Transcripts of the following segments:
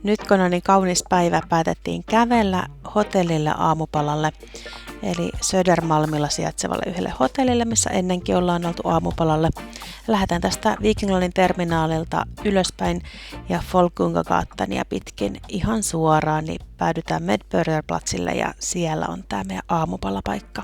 Nyt kun on niin kaunis päivä, päätettiin kävellä hotellille aamupalalle, eli Södermalmilla sijaitsevalle yhdelle hotellille, missä ennenkin ollaan oltu aamupalalle. Lähdetään tästä Viking Linein terminaalilta ylöspäin ja Folkungagattania pitkin ihan suoraan, niin päädytään Medborgarplatzille ja siellä on tämä meidän aamupalapaikka.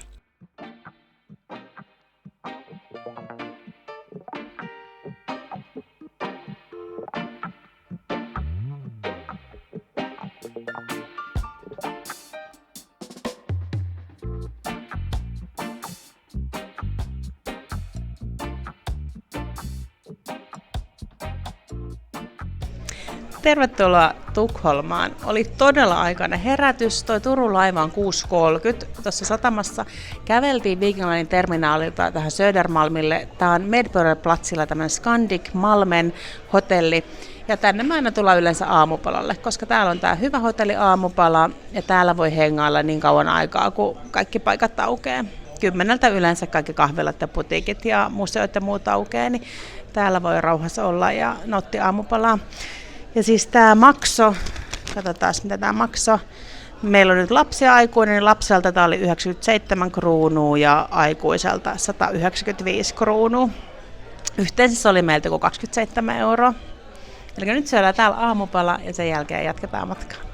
Tervetuloa Tukholmaan. Oli todella aikainen herätys. Toi Turun laiva on 6.30. Tuossa satamassa käveltiin Viking Linein terminaalilta tähän Södermalmille. Tämä on Medborgarplatzilla tämmöinen Scandic Malmen hotelli. Ja tänne me aina tullaan yleensä aamupalalle, koska täällä on tämä hyvä hotelli aamupala ja täällä voi hengailla niin kauan aikaa, kun kaikki paikat aukeaa. 10 yleensä kaikki kahvilat ja putiikit ja museot ja muut aukeaa, niin täällä voi rauhassa olla ja nauttia aamupalaa. Ja siis tämä makso, katsotaan mitä tämä makso. Meillä on nyt lapsi ja aikuinen, niin lapselta tämä oli 97 kruunua ja aikuiselta 195 kruunua. Yhteensä se oli meiltä kuin 27 euroa. Eli nyt syödään täällä aamupala ja sen jälkeen jatketaan matkaa.